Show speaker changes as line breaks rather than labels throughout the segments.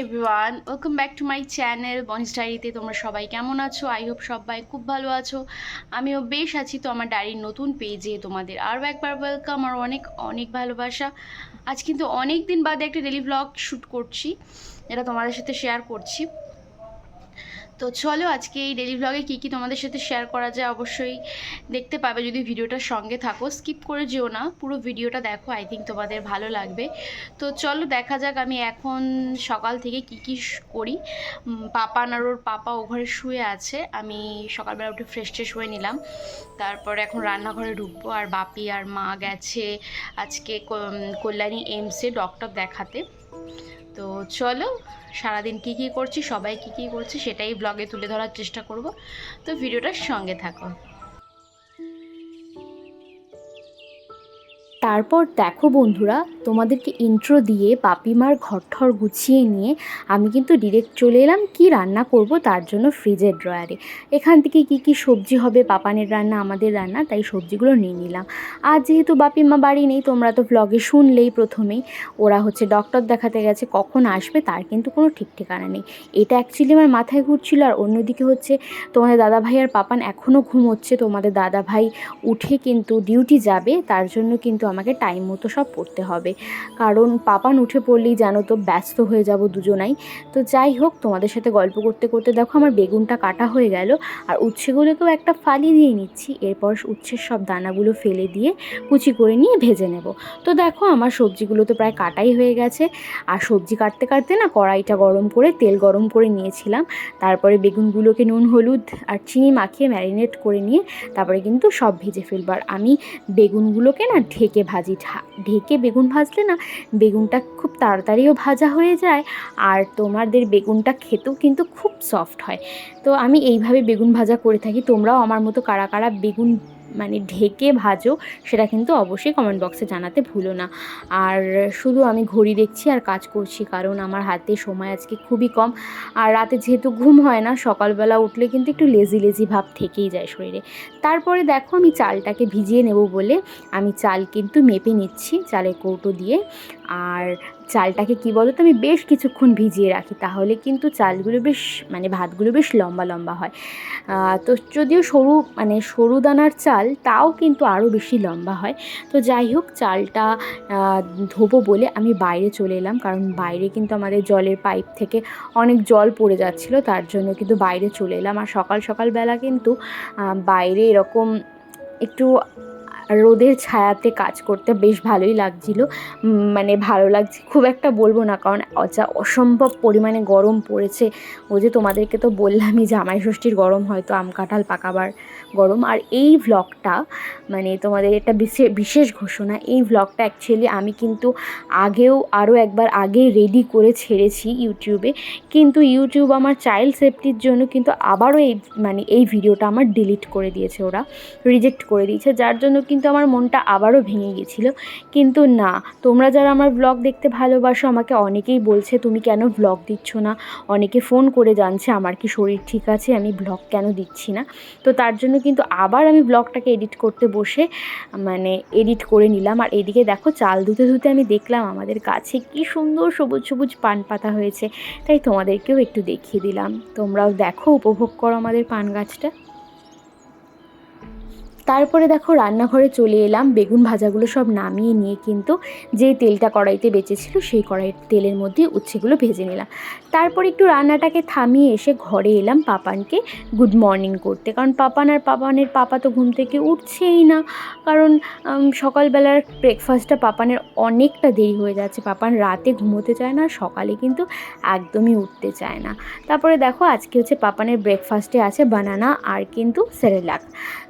Everyone, welcome back to my channel বনিস ডায়েরিতে। তোমরা সবাই কেমন আছো? আই হোপ সবাই খুব ভালো আছো। আমিও বেশ আছি। তো আমার ডায়েরির নতুন পেজে তোমাদের আরও একবার ওয়েলকাম আর অনেক অনেক ভালোবাসা। আজ কিন্তু অনেক দিন বাদে একটা ডেলি ব্লগ শ্যুট করছি, এটা তোমাদের সাথে শেয়ার করছি। তো চলো আজকে এই ডেলি ব্লগে কী তোমাদের সাথে শেয়ার করা যায় অবশ্যই দেখতে পাবে যদি ভিডিওটার সঙ্গে থাকো। স্কিপ করে যেও না, পুরো ভিডিওটা দেখো, আই থিঙ্ক তোমাদের ভালো লাগবে। তো চলো দেখা যাক আমি এখন সকাল থেকে কি করি। পাপা আর ওর পাপা ও ঘরে শুয়ে আছে, আমি সকালবেলা উঠে ফ্রেশ ট্রেশ হয়ে নিলাম। তারপরে এখন রান্নাঘরে ঢুকবো। আর বাপি আর মা গেছে আজকে কল্যাণী এইমসে ডক্টর দেখাতে। তো চলো সারাদিন কী করছি, সবাই কী করছে সেটাই ব্লগে তুলে ধরার চেষ্টা করব। তো ভিডিওটার সঙ্গে থাকো।
তারপর দেখো বন্ধুরা, তোমাদেরকে ইন্ট্রো দিয়ে পাপিমার ঘরঠর গুছিয়ে নিয়ে আমি কিন্তু ডিরেক্ট চলে এলাম কি রান্না করব তার জন্য ফ্রিজের ড্রয়ারে। এখান থেকে কি সবজি হবে, পাপানের রান্না আমাদের রান্না, তাই সবজিগুলো নিয়ে নিলাম। আর যেহেতু বাপিমা বাড়ি নেই, তোমরা তো ভ্লগে শুনলেই প্রথমেই, ওরা হচ্ছে ডক্টর দেখাতে গেছে, কখন আসবে তার কিন্তু কোনো ঠিক ঠিকানা নেই। এটা অ্যাকচুয়ালি আমার মাথায় ঘুরছিল। আর অন্যদিকে হচ্ছে তোমাদের দাদাভাই আর পাপান এখনও ঘুমোচ্ছে। তোমাদের দাদাভাই উঠে কিন্তু ডিউটি যাবে, তার জন্য কিন্তু আমাকে টাইম মতো সব পড়তে হবে, কারণ পাপান উঠে পড়লেই জানো তো ব্যস্ত হয়ে যাব দুজনাই। তো যাই হোক, তোমাদের সাথে গল্প করতে করতে দেখো আমার বেগুনটা কাটা হয়ে গেল। আর উচ্ছেগুলোকেও একটা ফালি দিয়ে নিচ্ছি, এরপর উচ্ছের সব দানাগুলো ফেলে দিয়ে কুচি করে নিয়ে ভেজে নেব। তো দেখো আমার সবজিগুলো তো প্রায় কাটাই হয়ে গেছে। আর সবজি কাটতে কাটতে না কড়াইটা গরম করে তেল গরম করে নিয়েছিলাম। তারপরে বেগুনগুলোকে নুন হলুদ আর চিনি মাখিয়ে ম্যারিনেট করে নিয়ে তারপরে কিন্তু সব ভেজে ফেলবো। আর আমি বেগুনগুলোকে না ঢেকে ভাজি, ঢেকে বেগুন ভাজলে না বেগুনটা খুব তাড়াতাড়িও ভাজা হয়ে যায়, আর তোমাদের বেগুনটা খেতেও কিন্তু খুব সফট হয়। তো আমি এইভাবে বেগুন ভাজা করে থাকি। তোমরাও আমার মতো কারা কারা বেগুন মানে ঢেকে ভাজো সেটা কিন্তু অবশ্যই কমেন্ট বক্সে জানাতে ভুলো না। আর শুধু আমি ঘড়ি দেখছি আর কাজ করছি, কারণ আমার হাতে সময় আজকে খুবই কম। আর রাতে যেহেতু ঘুম হয় না, সকালবেলা উঠলে কিন্তু একটু লেজি লেজি ভাব থেকেই যায় শরীরে। তারপরে দেখো আমি চালটাকে ভিজিয়ে নেব বলে আমি চাল কিন্তু মেপে নিচ্ছি চালের কৌটো দিয়ে। আর চালটাকে কি বলো তো, আমি বেশ কিছুক্ষণ ভিজিয়ে রাখি, তাহলে কিন্তু চালগুলো বেশ মানে ভাতগুলো বেশ লম্বা লম্বা হয়। তো যদিও সরু দানার চাল, তাও কিন্তু আরও বেশি লম্বা হয়। তো যাই হোক, চালটা ধোবো বলে আমি বাইরে চলে এলাম, কারণ বাইরে কিন্তু আমাদের জলের পাইপ থেকে অনেক জল পড়ে যাচ্ছিলো, তার জন্য কিন্তু বাইরে চলে এলাম। আর সকালবেলা কিন্তু বাইরে এরকম একটু রোদের ছায়াতে কাজ করতে বেশ ভালোই লাগছিল। মানে ভালো লাগছে খুব একটা বলবো না, কারণ যা অসম্ভব পরিমাণে গরম পড়েছে। ও যে তোমাদেরকে তো বললামই, জামাই ষষ্ঠীর গরম হয়তো আম কাঁঠাল পাকাবার গরম। আর এই ভ্লগটা মানে তোমাদের একটা বিশেষ ঘোষণা, এই ভ্লগটা অ্যাকচুয়ালি আমি কিন্তু আগেও আরও একবার আগে রেডি করে ছেড়েছি ইউটিউবে, কিন্তু ইউটিউব আমার চাইল্ড সেফটির জন্য কিন্তু আবারও এই ভিডিওটা আমার ডিলিট করে দিয়েছে, ওরা রিজেক্ট করে দিয়েছে, যার জন্য কিন্তু আমার মনটা আবারও ভেঙে গেছিলো। কিন্তু না, তোমরা যারা আমার ব্লগ দেখতে ভালোবাসো, আমাকে অনেকেই বলছে তুমি কেন ব্লগ দিচ্ছ না, অনেকে ফোন করে জানছে আমার কি শরীর ঠিক আছে, আমি ব্লগ কেন দিচ্ছি না। তো তার জন্য কিন্তু আবার আমি ব্লগটাকে এডিট করতে বসে এডিট করে নিলাম। আর এদিকে দেখো চাল ধুতে ধুতে আমি দেখলাম আমাদের গাছে কি সুন্দর সবুজ সবুজ পান পাতা হয়েছে, তাই তোমাদেরকেও একটু দেখিয়ে দিলাম। তোমরাও দেখো, উপভোগ করো আমাদের পান গাছটা। তারপরে দেখো রান্নাঘরে চলে এলাম, বেগুন ভাজাগুলো সব নামিয়ে নিয়ে কিন্তু যেই তেলটা কড়াইতে বেঁচেছিল সেই কড়াইয়ের তেলের মধ্যে উচ্ছেগুলো ভেজে নিলাম। তারপর একটু রান্নাটাকে থামিয়ে এসে ঘরে এলাম পাপানকে গুড মর্নিং করতে, কারণ পাপানের পাপা তো ঘুম থেকে উঠছেই না, কারণ সকালবেলার ব্রেকফাস্টটা পাপানের অনেকটা দেরি হয়ে যাচ্ছে। পাপান রাতে ঘুমোতে চায় না, সকালে কিন্তু একদমই উঠতে চায় না। তারপরে দেখো আজকে হচ্ছে পাপানের ব্রেকফাস্টে আছে বানানা আর কিন্তু সেরেলাক,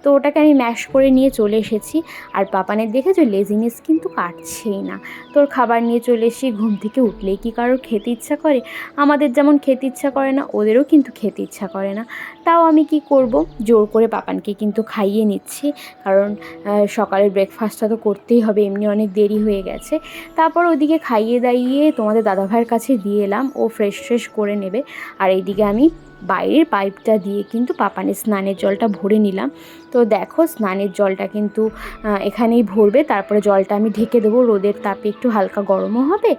তো ওটাকে আমি ম্যাশ করে নিয়ে চলে এসেছি। আর পাপানের দেখেছো লেজিনেস কিন্তু কাটছেই না। তোর খাবার নিয়ে চলে এসেছি, ঘুম থেকে উঠলেই কি কারোর খেতে ইচ্ছা করে? আমাদের যেমন খেতে ইচ্ছা করে না, ওদেরও কিন্তু খেতে ইচ্ছা করে না। তাও আমি কি করব, জোর করে পাপানকে কিন্তু খাইয়ে নিচ্ছি, কারণ সকালের ব্রেকফাস্টটা তো করতেই হবে, এমনি অনেক দেরি হয়ে গেছে। তারপর ওদিকে খাইয়ে দাইয়ে তোমাদের দাদাভাইয়ের কাছে দিয়ে এলাম, ও ফ্রেশ করে নেবে। আর এইদিকে আমি বাইরের পাইপটা দিয়ে কিন্তু পাপানের স্নানের জলটা ভরে নিলাম। তো দেখো স্নানের জলটা কিন্তু এখানেই ভরবে, তারপরে জলটা আমি ঢেকে দেবো, রোদের তাপে একটু হালকা গরমও হবে।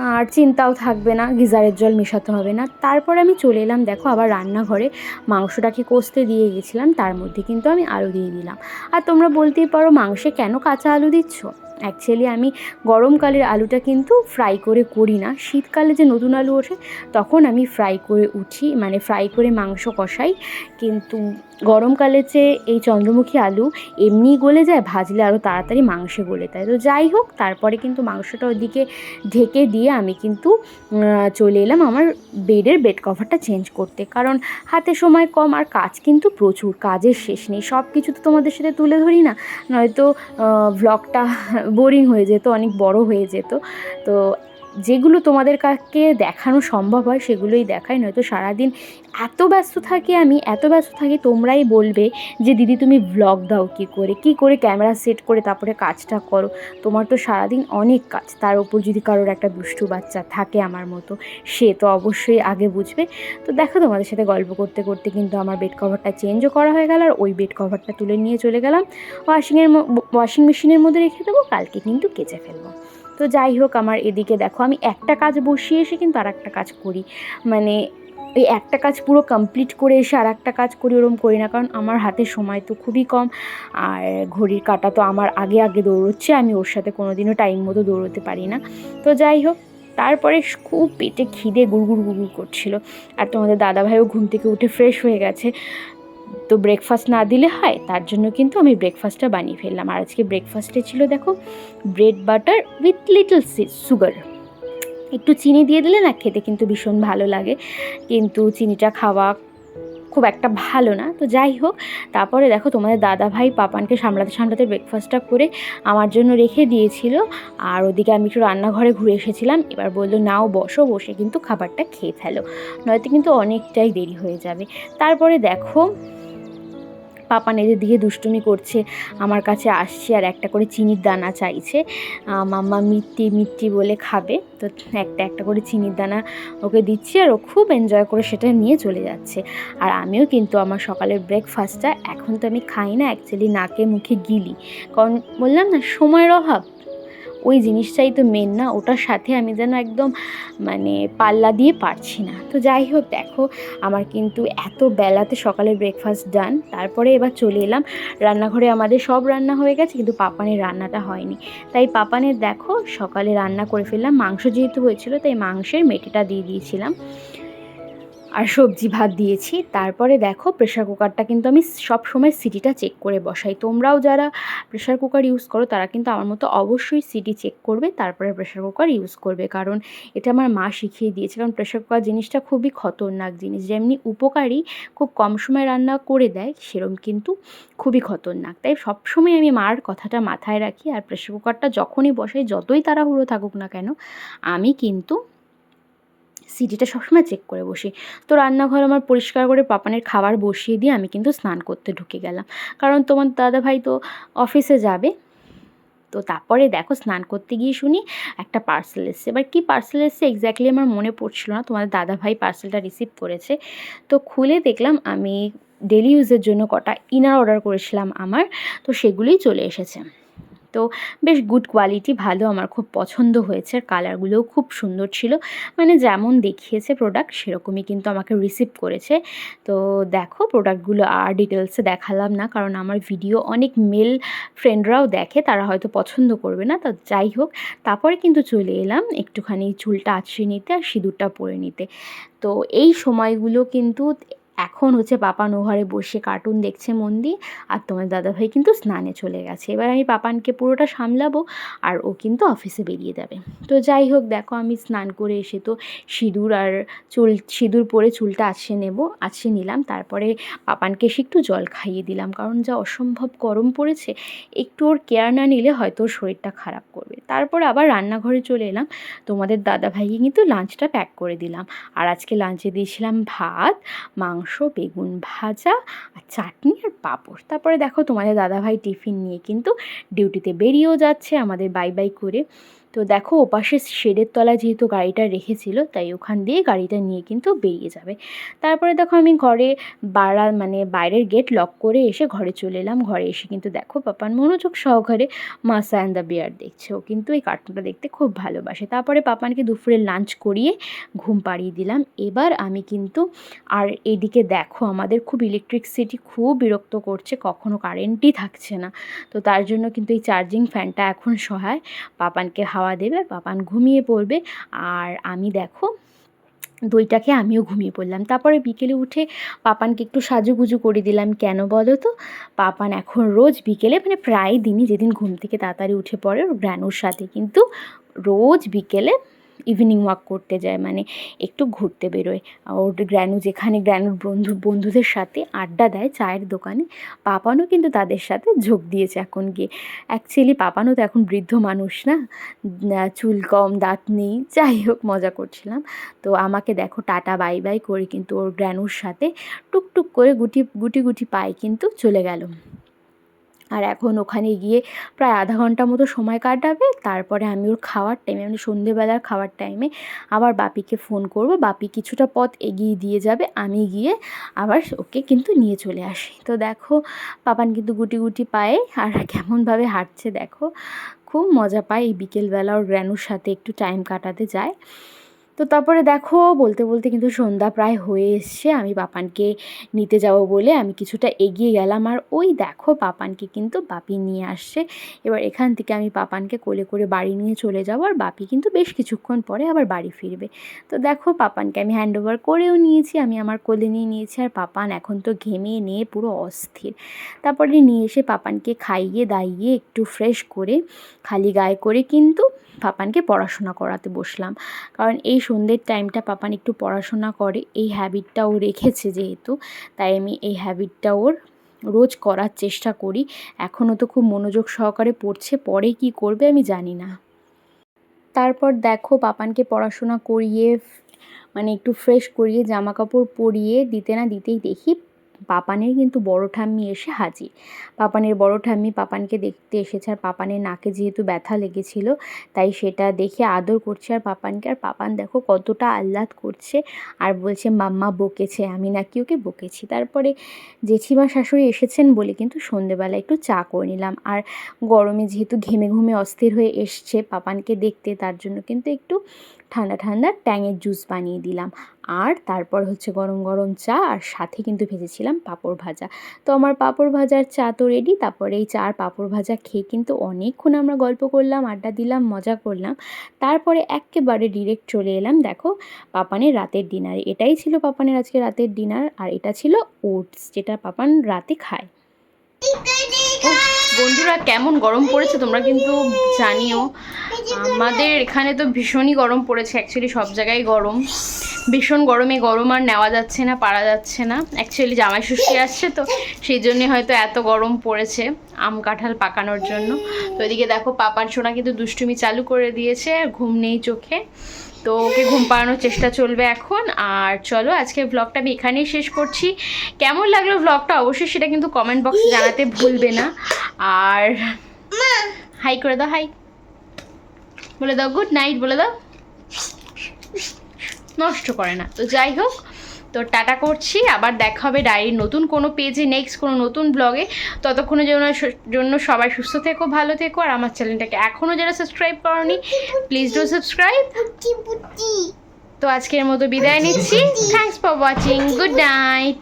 আর চিন্তাও থাকবে না, গিজারের জল মেশাতে হবে না। তারপরে আমি চলে এলাম দেখো আবার রান্নাঘরে, মাংসটাকে কষতে দিয়ে গেছিলাম, তার মধ্যে কিন্তু আমি আলু দিয়ে দিলাম। আর তোমরা বলতেই পারো মাংসে কেন কাঁচা আলু দিচ্ছ? অ্যাকচুয়ালি আমি গরমকালের আলুটা কিন্তু ফ্রাই করে করি না, শীতকালে যে নতুন আলু ওঠে তখন আমি ফ্রাই করে ফ্রাই করে মাংস কষাই। কিন্তু গরমকালে যে এই চন্দ্রমুখী আলু এমনিই গলে যায়, ভাজলে আরও তাড়াতাড়ি মাংসে গলে যায়। তো যাই হোক, তারপরে কিন্তু মাংসটা ওদিকে ঢেকে দিয়ে আমি কিন্তু চলে এলাম আমার বেড কভারটা চেঞ্জ করতে, কারণ হাতে সময় কম আর কাজ কিন্তু প্রচুর, কাজের শেষ নেই। সব কিছু তো তোমাদের সাথে তুলে ধরি না, নয়তো ভ্লগটা বোরিং হয়ে যেত, অনেক বড় হয়ে যেত। তো যেগুলো তোমাদের কাছে দেখানো সম্ভব হয় সেগুলোই দেখাই, নয়তো সারাদিন এত ব্যস্ত থাকি তোমরাই বলবে যে দিদি তুমি ভ্লগ দাও কী করে ক্যামেরা সেট করে তারপরে কাজটা করো। তোমার তো সারাদিন অনেক কাজ, তার উপর যদি কারোর একটা দুষ্টু বাচ্চা থাকে আমার মতো, সে তো অবশ্যই আগে বুঝবে। তো দেখো তোমাদের সাথে গল্প করতে করতে কিন্তু আমার বেড কভারটা চেঞ্জও করা হয়ে গেল, আর ওই বেড কভারটা তুলে নিয়ে চলে গেলাম ওয়াশিং মেশিনের মধ্যে রেখে দেবো, কালকে কিন্তু কেচে ফেলবো। তো যাই হোক, আমার এদিকে দেখো আমি একটা কাজ বসিয়ে এসে কিন্তু আর একটা কাজ করি, মানে এই একটা কাজ পুরো কমপ্লিট করে এসে আর একটা কাজ করি ওরম করি না, কারণ আমার হাতে সময় তো খুবই কম, আর ঘড়ির কাঁটা তো আমার আগে আগে দৌড়চ্ছে, আমি ওর সাথে কোনো দিনও টাইম মতো দৌড়তে পারি না। তো যাই হোক, তারপরে খুব পেটে খিদে গুড়গুড় করছিল, আর তোমাদের দাদাভাইও ঘুম থেকে উঠে ফ্রেশ হয়ে গেছে। তো ব্রেকফাস্ট না দিলে হয়, তার জন্য কিন্তু আমি ব্রেকফাস্টটা বানিয়ে ফেললাম। আর আজকে ব্রেকফাস্টে ছিল দেখো bread butter with little sugar. একটু চিনি দিয়ে দিলে না খেতে কিন্তু ভীষণ ভালো লাগে, কিন্তু চিনিটা খাওয়া খুব একটা ভালো না। তো যাই হোক, তারপরে দেখো তোমাদের দাদাভাই পাপানকে সামলাতে ব্রেকফাস্টটা করে আমার জন্য রেখে দিয়েছিল, আর ওদিকে আমি একটু রান্নাঘরে ঘুরে এসেছিলাম। এবার বললো নাও বসে কিন্তু খাবারটা খেয়ে ফেলো, নয়তো কিন্তু অনেকটাই দেরি হয়ে যাবে। তারপরে দেখো পাপান এদের দিকে দুষ্টুমি করছে, আমার কাছে আসছে আর একটা করে চিনির দানা চাইছে, মাম্মা মিট্টি বলে খাবে। তো একটা একটা করে চিনির দানা ওকে দিচ্ছি, আর ও খুব এনজয় করে সেটা নিয়ে চলে যাচ্ছে। আর আমিও কিন্তু আমার সকালের ব্রেকফাস্টটা এখন তো আমি খাই না, অ্যাকচুয়ালি নাকে মুখে গিলি, কারণ বললাম না সময়ের অভাব, ওই জিনিসটাই তো মেন না, ওটার সাথে আমি যেন একদম পাল্লা দিয়ে পারছি না। তো যাই হোক, দেখো আমার কিন্তু এত বেলাতে সকালের ব্রেকফাস্ট ডান। তারপরে এবার চলে এলাম রান্নাঘরে, আমাদের সব রান্না হয়ে গেছে কিন্তু পাপানের রান্নাটা হয়নি, তাই পাপানের দেখো সকালে রান্না করে ফেললাম। মাংস যেহেতু হয়েছিল তাই মাংসের মেটেটা দিয়ে দিয়েছিলাম, আর সবজি ভাত দিয়েছি। তারপরে দেখো প্রেশার কুকারটা কিন্তু আমি সব সময় সিটিটা চেক করে বসাই, তোমরাও যারা প্রেশার কুকার ইউজ করো তারা কিন্তু আমার মতো অবশ্যই সিটি চেক করবে, তারপরে প্রেশার কুকার ইউজ করবে, কারণ এটা আমার মা শিখিয়ে দিয়েছে। কারণ প্রেশার কুকার জিনিসটা খুবই খতরনাক জিনিস, যেমনি উপকারী, খুব কম সময় রান্না করে দেয়, সেরকম কিন্তু খুবই খতরনাক। তাই সবসময় আমি মার কথাটা মাথায় রাখি, আর প্রেশার কুকারটা যখনই বসাই, যতই তাড়াহুড়ো থাকুক না কেন, আমি কিন্তু সিটিটা সবসময় চেক করে বসি। তো রান্নাঘর আমার পরিষ্কার করে পাপানের খাবার বসিয়ে দিয়ে আমি কিন্তু স্নান করতে ঢুকে গেলাম, কারণ তোমার দাদাভাই তো অফিসে যাবে। তো তারপরে দেখো স্নান করতে গিয়ে শুনি একটা পার্সেল এসছে। এবার কী পার্সেল এসছে এক্স্যাক্টলি আমার মনে পড়ছিল না, তোমাদের দাদাভাই পার্সেলটা রিসিভ করেছে। তো খুলে দেখলাম আমি ডেলি ইউজের জন্য কটা ইনার অর্ডার করেছিলাম আমার, তো সেগুলোই চলে এসেছে। তো বেশ গুড কোয়ালিটি, ভালো, আমার খুব পছন্দ হয়েছে, আর কালারগুলোও খুব সুন্দর ছিল, যেমন দেখিয়েছে প্রোডাক্ট সেরকমই কিন্তু আমাকে রিসিভ করেছে। তো দেখো প্রোডাক্টগুলো আর ডিটেলসে দেখালাম না, কারণ আমার ভিডিও অনেক মেল ফ্রেন্ডরাও দেখে, তারা হয়তো পছন্দ করবে না। তো যাই হোক, তারপরে কিন্তু চলে এলাম একটুখানি চুলটা আঁচড়ে নিতে আর সিঁদুরটা পরে নিতে। তো এই সময়গুলো কিন্তু এখন হচ্ছে পাপান ও ঘরে বসে কার্টুন দেখছে মন দিয়ে, আর তোমার দাদাভাই কিন্তু স্নানে চলে গেছে। এবার আমি পাপানকে পুরোটা সামলাবো, আর ও কিন্তু অফিসে বেরিয়ে যাবে। তো যাই হোক, দেখো আমি স্নান করে এসে তো সিঁদুর পরে চুলটা আঁচড়ে নিলাম। তারপরে পাপানকে এসে একটু জল খাইয়ে দিলাম, কারণ যা অসম্ভব গরম পড়েছে, একটু ওর কেয়ার না নিলে হয়তো ওর শরীরটা খারাপ করবে। তারপর আবার রান্নাঘরে চলে এলাম, তোমাদের দাদাভাইকে কিন্তু লাঞ্চটা প্যাক করে দিলাম। আর আজকে লাঞ্চে দিয়েছিলাম ভাত, মাংস, বেগুন ভাজা, আর চাটনি আর পাঁপড়। তারপরে দেখো তোমাদের দাদাভাই টিফিন নিয়ে কিন্তু ডিউটিতে বেরিয়েও যাচ্ছে আমাদের বাই বাই করে। তো দেখো ওপাশে শেডের তলায় যেহেতু গাড়িটা রেখেছিল তাই ওখান দিয়ে গাড়িটা নিয়ে কিন্তু বেরিয়ে যাবে। তারপরে দেখো আমি ঘরে বাইরের গেট লক করে এসে ঘরে চলে এলাম। ঘরে এসে কিন্তু দেখো পাপান মনোযোগ সহকারে মাসা অ্যান্ড দ্য বিয়ার দেখছে। ও কিন্তু এই কার্টুনটা দেখতে খুব ভালোবাসে। তারপরে পাপানকে দুপুরে লাঞ্চ করিয়ে ঘুম পাড়িয়ে দিলাম। এবার আমি কিন্তু আর এদিকে দেখো আমাদের খুব ইলেকট্রিসিটি খুব বিরক্ত করছে, কখনো কারেন্টই থাকছে না। তো তার জন্য কিন্তু এই চার্জিং ফ্যানটা এখন সহায়, পাপানকে হাওয়া দেবে, পাপান ঘুমিয়ে পড়বে। আর আমি দেখো দইটাকে আমিও ঘুমিয়ে পড়লাম। তারপরে বিকেলে উঠে পাপানকে একটু সাজুগুজু করে দিলাম। কেন বলো তো, পাপান এখন রোজ বিকেলে প্রায় দিনই যেদিন ঘুম থেকে তাড়াতাড়ি উঠে পড়ে ওর গ্রানুর সাথে কিন্তু রোজ বিকেলে ইভিনিং ওয়াক করতে যায়, একটু ঘুরতে বেরোয়। ওর গ্রানুর বন্ধুদের সাথে আড্ডা দেয় চায়ের দোকানে। পাপানও কিন্তু তাদের সাথে যোগ দিয়েছে এখন গিয়ে। অ্যাকচুয়ালি পাপানও তো এখন বৃদ্ধ মানুষ না, চুল কম, দাঁত নেই, যাই হোক মজা করছিলাম। তো আমাকে দেখো টাটা বাই বাই করে কিন্তু ওর গ্রানুর সাথে টুকটুক করে গুটি গুটি পায়ে কিন্তু চলে গেল। আর এখন ওখানে গিয়ে প্রায় আধা ঘন্টা মতো সময় কাটাবে। তারপরে আমি ওর খাওয়ার টাইমে সন্ধেবেলার খাওয়ার টাইমে আবার বাপিকে ফোন করব। বাপি কিছুটা পথ এগিয়ে দিয়ে যাবে, আমি গিয়ে আবার ওকে কিন্তু নিয়ে চলে আসি। তো দেখো পাপান কিন্তু গুটি গুটি পায়ে আর কেমনভাবে হাঁটছে দেখো, খুব মজা পায় এই বিকেলবেলা ওর গ্র্যানুর সাথে একটু টাইম কাটাতে যায়। তো তারপরে দেখো বলতে বলতে কিন্তু সন্ধ্যা প্রায় হয়ে এসছে। আমি পাপানকে নিতে যাব বলে আমি কিছুটা এগিয়ে গেলাম, আর ওই দেখো পাপানকে কিন্তু বাপি নিয়ে আসছে। এবার এখান থেকে আমি পাপানকে কোলে করে বাড়ি নিয়ে চলে যাব, আর বাপি কিন্তু বেশ কিছুক্ষণ পরে আবার বাড়ি ফিরবে। তো দেখো পাপানকে আমি হ্যান্ড ওভার করেও নিয়েছি, আমি আমার কোলে নিয়েছি। আর পাপান এখন তো ঘেমে নিয়ে পুরো অস্থির। তারপরে নিয়ে এসে পাপানকে খাইয়ে দাইয়ে একটু ফ্রেশ করে খালি গায়ে করে কিন্তু পাপানকে পড়াশোনা করাতে বসলাম। কারণ এই সন্ধ্যের টাইমটা পাপান একটু পড়াশোনা করে, এই হ্যাবিটটা ও রেখেছে যেহেতু, তাই আমি এই হ্যাবিটটা ওর রোজ করার চেষ্টা করি। এখনও তো খুব মনোযোগ সহকারে পড়ছে, পরে কি করবে আমি জানি না। তারপর দেখো পাপানকে পড়াশোনা করিয়ে একটু ফ্রেশ করিয়ে জামা কাপড় পরিয়ে দিতে না দিতেই দেখি পাপানের কিন্তু বড় ঠাম্মি এসে হাজির। পাপানের বড় ঠাম্মি পাপানকে দেখতে এসেছে, আর পাপানের নাকে যেহেতু ব্যথা লেগেছিল তাই সেটা দেখে আদর করছে আর পাপানকে। আর পাপান দেখো কতটা আহ্লাদ করছে আর বলছে মাম্মা বকেছে, আমি নাকি ওকে বকেছি। তারপরে জেঠিমা শাশুড়ি এসেছেন বলে কিন্তু সন্ধেবেলা একটু চা করে নিলাম। আর গরমে যেহেতু ঘেমে ঘুমে অস্থির হয়ে এসছে পাপানকে দেখতে, তার জন্য কিন্তু একটু ঠান্ডা ঠান্ডা ট্যাঙের জুস বানিয়ে দিলাম। আর তারপর হচ্ছে গরম গরম চা, আর সাথে কিন্তু ভেজেছিলাম পাঁপড় ভাজা। তো আমার পাঁপড় ভাজার চা তো রেডি। তারপরে এই চা আর পাঁপড় ভাজা খেয়ে কিন্তু অনেকক্ষণ আমরা গল্প করলাম, আড্ডা দিলাম, মজা করলাম। তারপরে একেবারে ডিরেক্ট চলে এলাম দেখো পাপানের রাতের ডিনারে। এটাই ছিল পাপানের আজকে রাতের ডিনার, আর এটা ছিল ওটস, যেটা পাপান রাতে খায়।
বন্ধুরা কেমন গরম পড়েছে তোমরা কিন্তু জানিও। আমাদের এখানে তো ভীষণই গরম পড়েছে, অ্যাকচুয়ালি সব জায়গায় গরম, ভীষণ গরমে গরম আর নেওয়া যাচ্ছে না, পারা যাচ্ছে না। অ্যাকচুয়ালি জামাই ষষ্ঠী আসছে তো সেই জন্যে হয়তো এত গরম পড়েছে আম কাঁঠাল পাকানোর জন্য। তো এদিকে দেখো পাপার সোনা কিন্তু দুষ্টুমি চালু করে দিয়েছে, ঘুম নেই চোখে, তো ওকে ঘুম পাড়ানোর চেষ্টা চলবে এখন। আর চলো আজকে ব্লগটা আমি এখানেই শেষ করছি। কেমন লাগলো ব্লগটা অবশ্যই সেটা কিন্তু কমেন্ট বক্সে জানাতে ভুলবে না। আর হাই করে দাও, হাই বলে দাও, গুড নাইট বলে দাও, নষ্ট করে না। তো যাই হোক, তো টাটা করছি, আবার দেখা হবে ডায়েরির নতুন কোনো পেজে, নেক্সট কোনো নতুন ব্লগে। ততক্ষণের জন্য সবাই সুস্থ থেকো, ভালো থেকো। আর আমার চ্যানেলটাকে এখনও যারা সাবস্ক্রাইব করোনি প্লিজ ডু সাবস্ক্রাইব। তো আজকের মতো বিদায় নিচ্ছি। Thanks for watching, good night.